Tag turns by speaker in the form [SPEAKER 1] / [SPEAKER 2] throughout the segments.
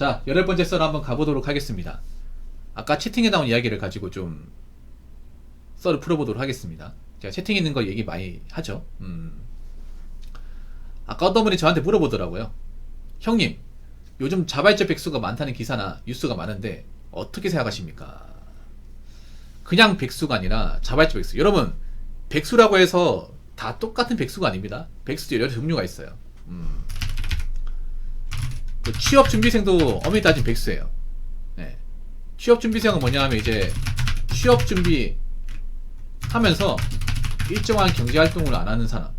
[SPEAKER 1] 자, 18번째 썰 한번 가보도록 하겠습니다. 아까 채팅에 나온 이야기를 가지고 좀 썰을 풀어보도록 하겠습니다. 제가 채팅에 있는 거 얘기 많이 하죠. 아까 어떤 분이 저한테 물어보더라고요. 형님, 요즘 자발적 백수가 많다는 기사나 뉴스가 많은데 어떻게 생각하십니까? 그냥 백수가 아니라 자발적 백수. 여러분, 백수라고 해서 다 똑같은 백수가 아닙니다. 백수도 여러 종류가 있어요. 그 취업준비생도 엄밀히 따지면 백수예요. 네. 취업준비생은 뭐냐 하면 이제 취업준비 하면서 일정한 경제활동을 안 하는 사람.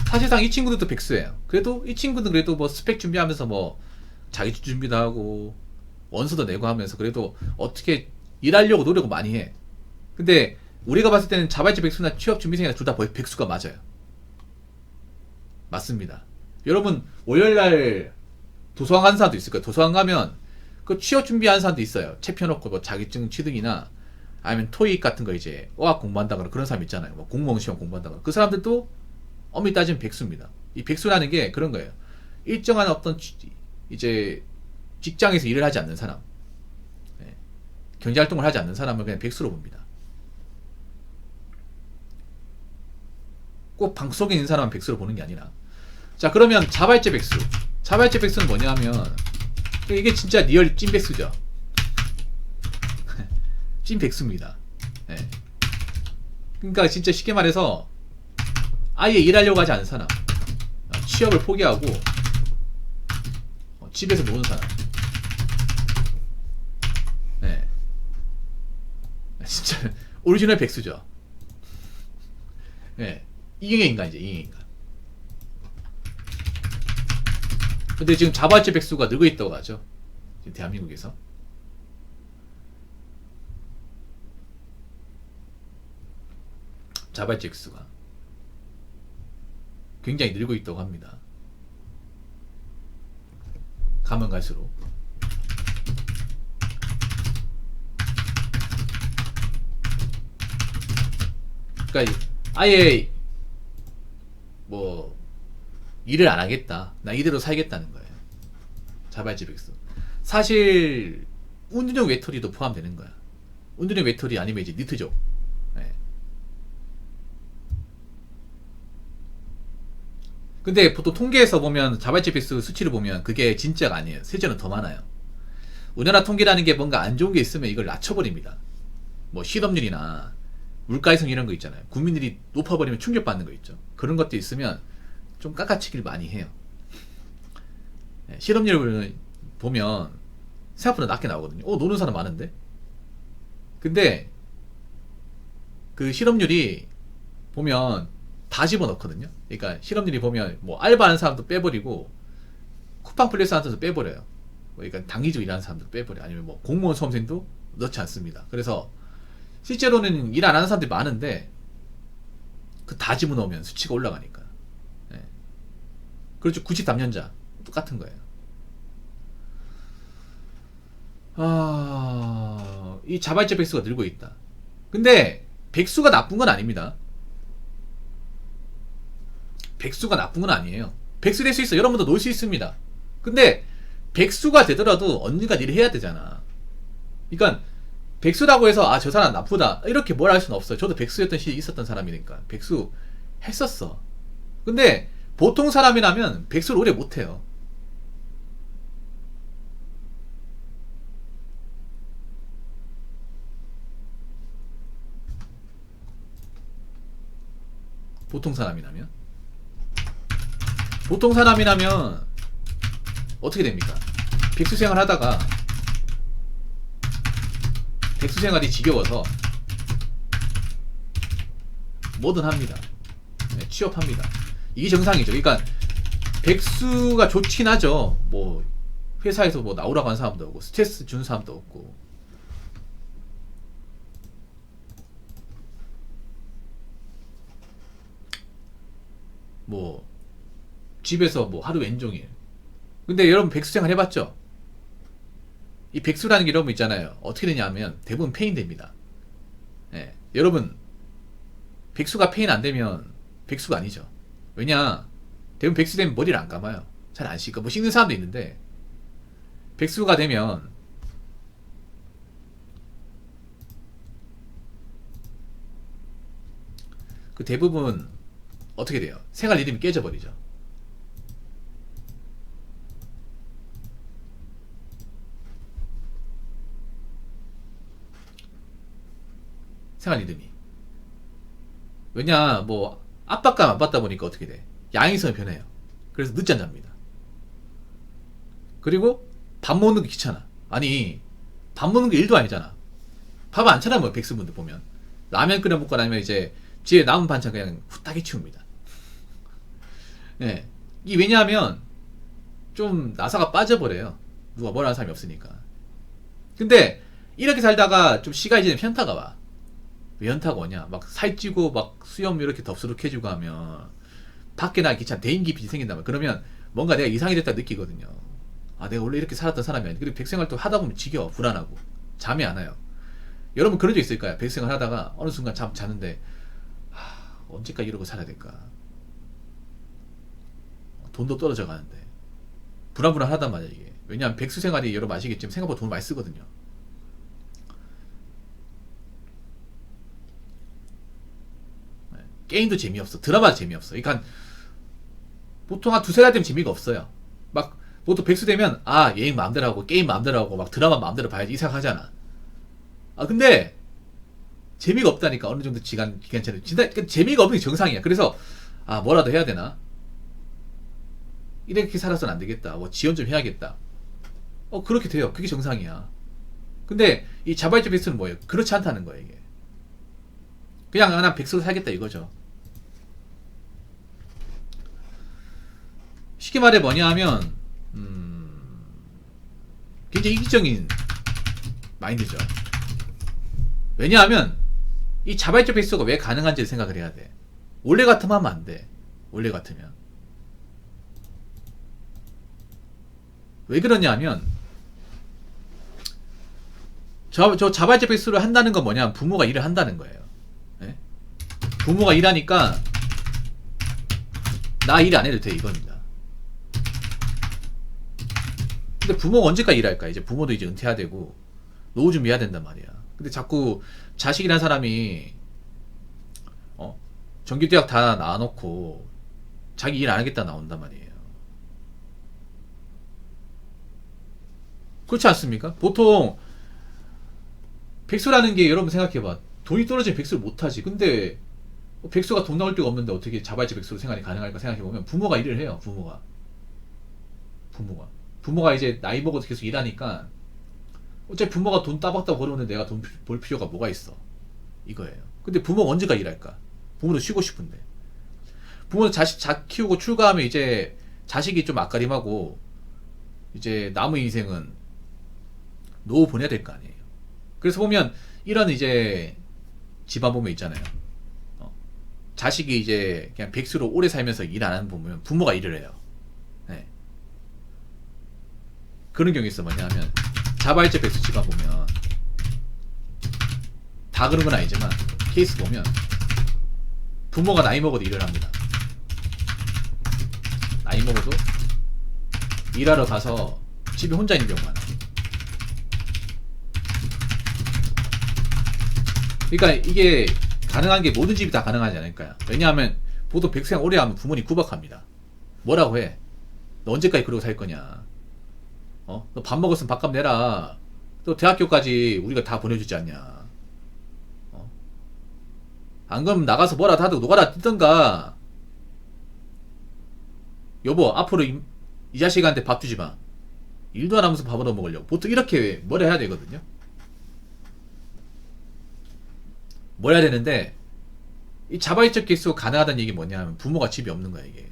[SPEAKER 1] 사실상 이 친구들도 백수예요. 그래도 이 친구들은 그래도 뭐 스펙 준비하면서 뭐 자기 준비도 하고 원서도 내고 하면서 그래도 어떻게 일하려고 노력을 많이 해. 근데 우리가 봤을 때는 자발적 백수나 취업준비생이나 둘 다 백수가 맞아요. 맞습니다. 여러분 월요일날 도서관 가는 사람도 있을 거예요. 도서관 가면 그 취업 준비하는 사람도 있어요. 책 펴놓고 뭐 자격증 취득이나 아니면 토익 같은 거 이제 어학 공부한다거나 그런 사람 있잖아요. 뭐 공무원 시험 공부한다거나 그 사람들도 엄밀히 따지면 백수입니다. 이 백수라는 게 그런 거예요. 일정한 어떤 이제 직장에서 일을 하지 않는 사람, 네. 경제활동을 하지 않는 사람을 그냥 백수로 봅니다. 꼭 방송에 있는 사람은 백수로 보는 게 아니라. 자, 그러면 자발적 백수. 자발적 백수는 뭐냐 하면 이게 진짜 리얼 찐 백수죠. 찐 백수입니다. 네. 그러니까 진짜 쉽게 말해서 아예 일하려고 하지 않은 사람, 취업을 포기하고 집에서 노는 사람. 네. 진짜 오리지널 백수죠. 네. 이경의 인간이죠. 이경의 인간. 근데 지금 자발적 백수가 늘고 있다고 하죠. 지금 대한민국에서. 자발적 백수가 굉장히 늘고 있다고 합니다. 가면 갈수록. 그러니까 아예 뭐 일을 안 하겠다. 나 이대로 살겠다는 거예요. 자발적 백수. 사실 운전형 외톨이도 포함되는 거야. 운전형 외톨이 아니면 이제 니트족. 네. 근데 보통 통계에서 보면 자발적 백수 수치를 보면 그게 진짜가 아니에요. 실제는 더 많아요. 우리나라 통계라는 게 뭔가 안 좋은 게 있으면 이걸 낮춰버립니다. 뭐 실업률이나 물가회성 이런 거 있잖아요. 국민들이 높아버리면 충격받는 거 있죠. 그런 것도 있으면 좀 깎아치기를 많이 해요. 네, 실업률을 보면 생각보다 낮게 나오거든요. 노는 사람 많은데? 근데 그 실업률이 보면 다 집어넣거든요. 그러니까 실업률이 보면 뭐 알바하는 사람도 빼버리고 쿠팡 플러스 하는 사람도 빼버려요. 그러니까 단기적으로 일하는 사람도 빼버려요. 아니면 뭐 공무원 수험생도 넣지 않습니다. 그래서 실제로는 일 안 하는 사람들이 많은데 그 다 집어넣으면 수치가 올라가니까. 네. 그렇죠. 93년자 똑같은 거예요. 이 자발적 백수가 늘고 있다. 근데 백수가 나쁜 건 아닙니다. 백수가 나쁜 건 아니에요. 백수 될 수 있어. 여러분도 놀 수 있습니다. 근데 백수가 되더라도 언젠가 일을 해야 되잖아. 그러니까 백수라고 해서 저 사람 나쁘다 이렇게 뭘 할 수는 없어요. 저도 백수였던 시절이 있었던 사람이니까 백수 했었어. 근데 보통 사람이라면 백수를 오래 못해요. 보통 사람이라면 어떻게 됩니까? 백수 생활 하다가 백수 생활이 지겨워서 뭐든 합니다. 네, 취업합니다. 이게 정상이죠. 그러니까 백수가 좋긴 하죠. 뭐 회사에서 뭐 나오라고 하는 사람도 없고 스트레스 주는 사람도 없고. 뭐 집에서 뭐 하루 왼종일. 근데 여러분 백수 생활 해봤죠? 이 백수라는 게 여러분 있잖아요. 어떻게 되냐면 대부분 폐인됩니다. 예, 여러분 백수가 폐인 안 되면 백수가 아니죠. 왜냐 대부분 백수 되면 머리를 안 감아요. 잘 안 씻고 뭐 씻는 사람도 있는데 백수가 되면 그 대부분 어떻게 돼요? 생활 리듬이 깨져버리죠. 생활 리듬이. 왜냐 뭐 압박감 안 받다 보니까 어떻게 돼? 양이성이 변해요. 그래서 늦잠 잡니다. 그리고 밥 먹는 게 귀찮아. 아니 밥 먹는 게 일도 아니잖아. 밥 안 차려먹어요. 백수분들 보면 라면 끓여 먹거나 아니면 이제 뒤에 남은 반찬 그냥 후딱이 치웁니다. 예. 이 왜냐하면 좀 나사가 빠져버려요. 누가 뭐라 하는 사람이 없으니까. 근데 이렇게 살다가 좀 시간이 지나면 현타가 와. 왜 현타가 오냐? 막 살찌고 막 수염 이렇게 덥수룩해지고 하면 밖에 나가기 귀찮아. 대인기피 생긴다면 그러면 뭔가 내가 이상해졌다 느끼거든요. 아 내가 원래 이렇게 살았던 사람이 아니야. 그리고 백생활 또 하다 보면 지겨워. 불안하고 잠이 안 와요. 여러분 그런 적 있을 거야. 백생활 하다가 어느 순간 자는데 언제까지 이러고 살아야 될까? 돈도 떨어져 가는데 불안불안하단 말이야 이게. 왜냐하면 백수 생활이 여러분 아시겠지만 생각보다 돈을 많이 쓰거든요. 게임도 재미없어. 드라마도 재미없어. 그러니까 보통 한 두세 달 되면 재미가 없어요. 막 보통 백수 되면 여행 마음대로 하고 게임 마음대로 하고 막 드라마 마음대로 봐야지 이 생각하잖아. 근데 재미가 없다니까. 어느 정도 기간 차례 재미가 없는 게 정상이야. 그래서 뭐라도 해야 되나? 이렇게 살아서는 안 되겠다. 뭐 지원 좀 해야겠다. 그렇게 돼요. 그게 정상이야. 근데 이 자발적 백수는 뭐예요? 그렇지 않다는 거예요 이게. 그냥 난 백수로 살겠다 이거죠. 쉽게 말해 뭐냐 하면 굉장히 이기적인 마인드죠. 왜냐하면 이 자발적 백수가 왜 가능한지 생각을 해야 돼. 원래 같으면 하면 안 돼. 원래 같으면 왜 그러냐 하면 저 자발적 백수를 한다는 건 뭐냐, 부모가 일을 한다는 거예요. 네? 부모가 일하니까 나 일 안 해도 돼 이겁니다. 근데 부모가 언제까지 일할까? 이제 부모도 이제 은퇴해야 되고 노후 준비해야 된단 말이야. 근데 자꾸 자식이란 사람이 정규대학 다 나와놓고 자기 일 안 하겠다 나온단 말이에요. 그렇지 않습니까? 보통 백수라는 게 여러분 생각해봐. 돈이 떨어지면 백수를 못하지. 근데 백수가 돈 나올 데가 없는데 어떻게 자발적 백수로 생활이 가능할까 생각해보면 부모가 일을 해요. 부모가 이제 나이 먹어도 계속 일하니까 어차피 부모가 돈 따박따박 벌어오는데 내가 돈 벌 필요가 뭐가 있어 이거예요. 근데 부모가 언제가 일할까? 부모도 쉬고 싶은데. 부모는 자식 키우고 출가하면 이제 자식이 좀 앞가림하고 이제 남은 인생은 노후 보내야 될 거 아니에요. 그래서 보면 이런 이제 집안 보면 있잖아요. 자식이 이제 그냥 백수로 오래 살면서 일 안 하는 보면 부모가 일을 해요. 네. 그런 경우 있어. 뭐냐면 자발적 백수 집안 보면 다 그런 건 아니지만 케이스 보면 부모가 나이 먹어도 일을 합니다. 나이 먹어도 일하러 가서 집에 혼자 있는 경우가 많아요. 그러니까 이게 가능한 게 모든 집이 다 가능하지 않을까요? 왜냐하면 보통 백수생 오래 하면 부모님 구박합니다. 뭐라고 해? 너 언제까지 그러고 살 거냐? 너 밥 먹었으면 밥값 내라. 또 대학교까지 우리가 다 보내주지 않냐? 안 그러면 나가서 뭐라도 하든 노가다 뛰든가. 여보 앞으로 이 자식한테 밥 주지 마. 일도 안 하면서 밥 얻어 먹으려고. 보통 이렇게 뭘 해야 되거든요. 뭘 해야 되는데 이 자발적 개수가 가능하다는 얘기 뭐냐면 부모가 집이 없는 거야 이게.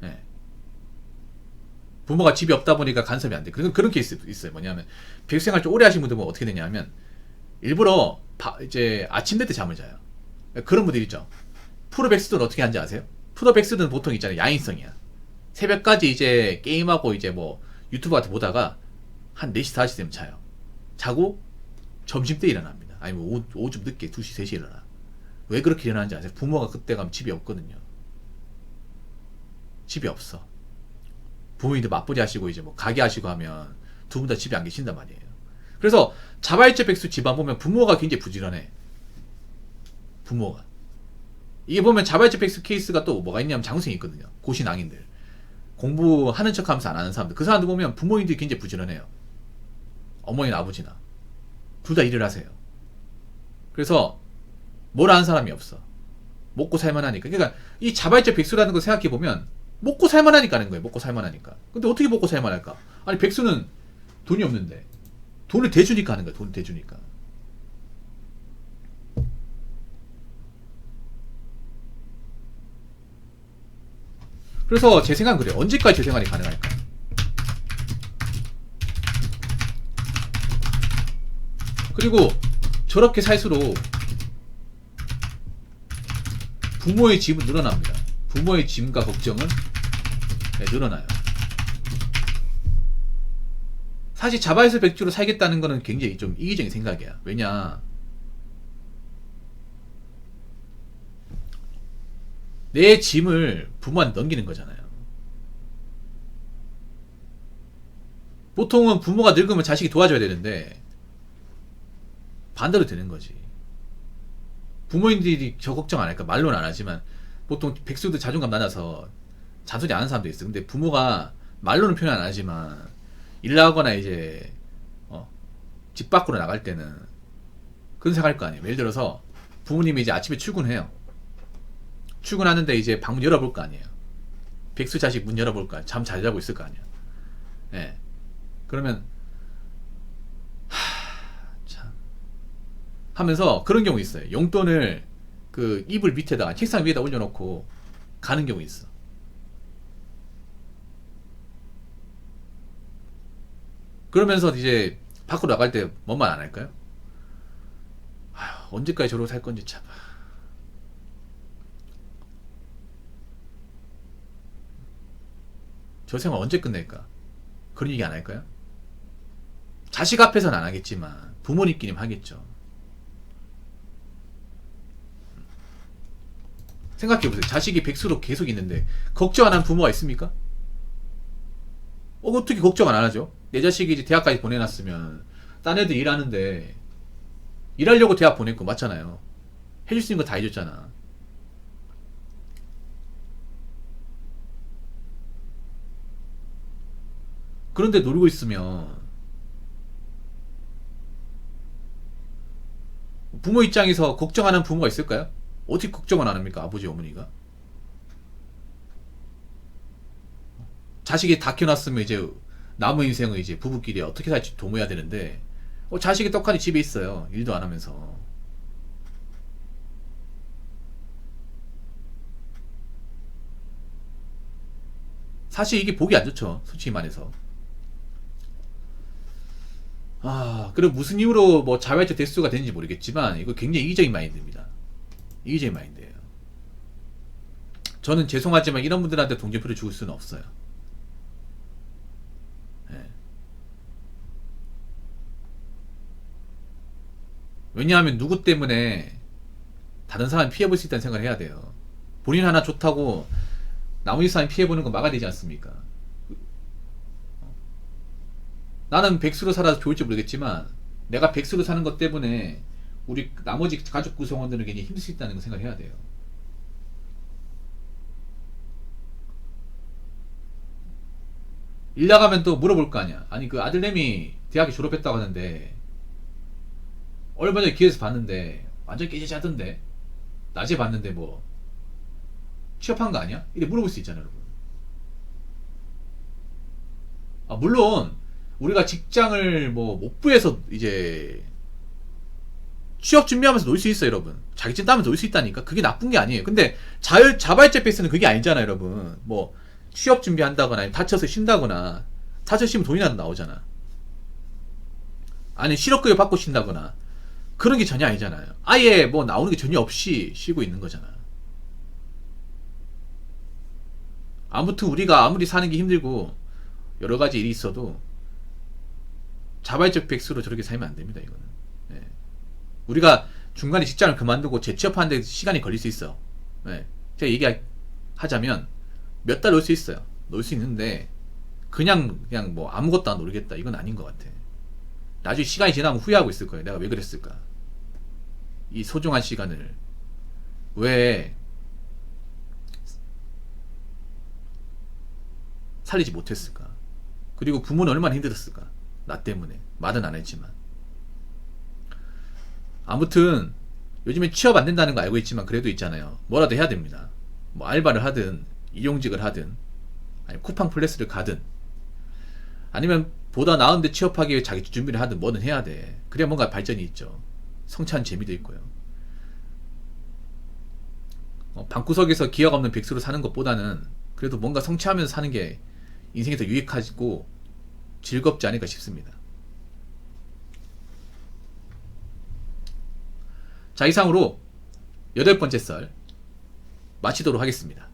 [SPEAKER 1] 네. 부모가 집이 없다 보니까 간섭이 안 돼. 그런 케이스 있어요. 뭐냐면 백수생활 좀 오래 하신 분들은 어떻게 되냐면 일부러 이제 아침 될 때 잠을 자요. 그런 분들 있죠. 프로백수들은 어떻게 하는지 아세요? 프로백수들은 보통 있잖아요. 야인성이야. 새벽까지 이제 게임하고 이제 뭐 유튜브 같은 거 보다가 한 4시 4시 되면 자요. 자고 점심때 일어납니다. 아니면 오후 좀 늦게 2시 3시에 일어나. 왜 그렇게 일어나는지 아세요? 부모가 그때 가면 집이 없거든요. 집이 없어. 부모님들 맞벌이 하시고 이제 뭐 가게 하시고 하면 두 분 다 집에 안 계신단 말이에요. 그래서 자발적 백수 집안 보면 부모가 굉장히 부지런해. 부모가. 이게 보면 자발적 백수 케이스가 또 뭐가 있냐면 장수생이 있거든요. 고시낭인들. 공부하는 척 하면서 안 하는 사람들. 그 사람들 보면 부모님들이 굉장히 부지런해요. 어머니나 아버지나. 둘 다 일을 하세요. 그래서 뭘 아는 사람이 없어. 먹고 살만하니까. 그러니까 이 자발적 백수라는 거 생각해보면 먹고 살만하니까 하는 거예요. 먹고 살만하니까. 근데 어떻게 먹고 살만할까? 아니 백수는 돈이 없는데 돈을 대주니까 하는 거야. 돈을 대주니까. 그래서 제 생각은 그래요. 언제까지 제 생활이 가능할까? 그리고 저렇게 살수록 부모의 짐은 늘어납니다. 부모의 짐과 걱정은 늘어나요. 사실 자발적 백주로 살겠다는 거는 굉장히 좀 이기적인 생각이야. 왜냐, 내 짐을 부모한테 넘기는 거잖아요. 보통은 부모가 늙으면 자식이 도와줘야 되는데 반대로 되는 거지. 부모님들이 저 걱정 안 할까? 말로는 안 하지만 보통 백수들 자존감 낮아서 잔소리 안 하는 사람도 있어. 근데 부모가 말로는 표현 안 하지만 일 나가거나 이제 집 밖으로 나갈 때는 그런 생각할 거 아니에요. 예를 들어서 부모님이 이제 아침에 출근해요. 출근하는데 이제 방문 열어볼 거 아니에요. 백수 자식 문 열어볼 거 아니에요. 잠 잘 자고 있을 거 아니에요. 예. 그러면 참 하면서 그런 경우 있어요. 용돈을 그 이불 밑에다가 책상 위에다 올려놓고 가는 경우 있어. 그러면서 이제 밖으로 나갈 때 뭔 말 안 할까요? 아휴, 언제까지 저러고 살 건지 참. 저 생활 언제 끝낼까? 그런 얘기 안 할까요? 자식 앞에서는 안 하겠지만 부모님끼리는 하겠죠. 생각해보세요. 자식이 백수로 계속 있는데 걱정 안 하는 부모가 있습니까? 어떻게 걱정 안 하죠? 내 자식이 이제 대학까지 보내놨으면 딴 애들 일하는데 일하려고 대학 보냈고 맞잖아요. 해줄 수 있는 거 다 해줬잖아. 그런데 놀고 있으면 부모 입장에서 걱정하는 부모가 있을까요? 어떻게 걱정을 안 합니까? 아버지 어머니가. 자식이 다 키워놨으면 이제 남은 인생을 이제 부부끼리 어떻게 살지 도모해야 되는데 자식이 떡하니 집에 있어요. 일도 안 하면서. 사실 이게 보기 안 좋죠. 솔직히 말해서. 그리고 무슨 이유로 뭐 자발적 대수가 되는지 모르겠지만 이거 굉장히 이기적인 마인드입니다. 이기적인 마인드예요. 저는 죄송하지만 이런 분들한테 동정표를 줄 수는 없어요. 네. 왜냐하면 누구 때문에 다른 사람이 피해볼 수 있다는 생각을 해야 돼요. 본인 하나 좋다고 나머지 사람이 피해보는 건 막아야 되지 않습니까? 나는 백수로 살아서 좋을지 모르겠지만 내가 백수로 사는 것 때문에 우리 나머지 가족 구성원들은 굉장히 힘들 수 있다는 걸 생각해야 돼요. 일 나가면 또 물어볼 거 아니야. 아니 그 아들내미 대학에 졸업했다고 하는데 얼마 전에 기회에서 봤는데 완전 깨지자던데 낮에 봤는데 뭐 취업한 거 아니야? 이래 물어볼 수 있잖아요, 여러분. 물론 우리가 직장을 뭐 못 구해서 이제 취업 준비하면서 놀 수 있어요, 여러분. 자격증 따면서 놀 수 있다니까. 그게 나쁜 게 아니에요. 근데 자발적 백수는 그게 아니잖아요, 여러분. 뭐 취업 준비한다거나 다쳐서 쉰다거나 다쳐 쉬면 돈이라도 나오잖아. 아니 실업급여 받고 쉰다거나 그런 게 전혀 아니잖아요. 아예 뭐 나오는 게 전혀 없이 쉬고 있는 거잖아. 아무튼 우리가 아무리 사는 게 힘들고 여러 가지 일이 있어도 자발적 백수로 저렇게 살면 안 됩니다, 이거는. 네. 우리가 중간에 직장을 그만두고 재취업하는데 시간이 걸릴 수 있어. 네. 제가 얘기하자면 몇 달 놀 수 있어요. 놀 수 있는데 그냥 뭐 아무것도 안 놀겠다 이건 아닌 것 같아. 나중에 시간이 지나면 후회하고 있을 거예요. 내가 왜 그랬을까? 이 소중한 시간을 왜 살리지 못했을까? 그리고 부모는 얼마나 힘들었을까? 나 때문에. 말은 안 했지만. 아무튼 요즘에 취업 안 된다는 거 알고 있지만 그래도 있잖아요. 뭐라도 해야 됩니다. 뭐 알바를 하든 일용직을 하든 아니면 쿠팡 플러스를 가든 아니면 보다 나은데 취업하기 위해 자기 준비를 하든 뭐든 해야 돼. 그래야 뭔가 발전이 있죠. 성취하는 재미도 있고요. 방구석에서 기억 없는 백수로 사는 것보다는 그래도 뭔가 성취하면서 사는 게 인생이 더 유익하고 즐겁지 않을까 싶습니다. 자, 이상으로 8번째 썰 마치도록 하겠습니다.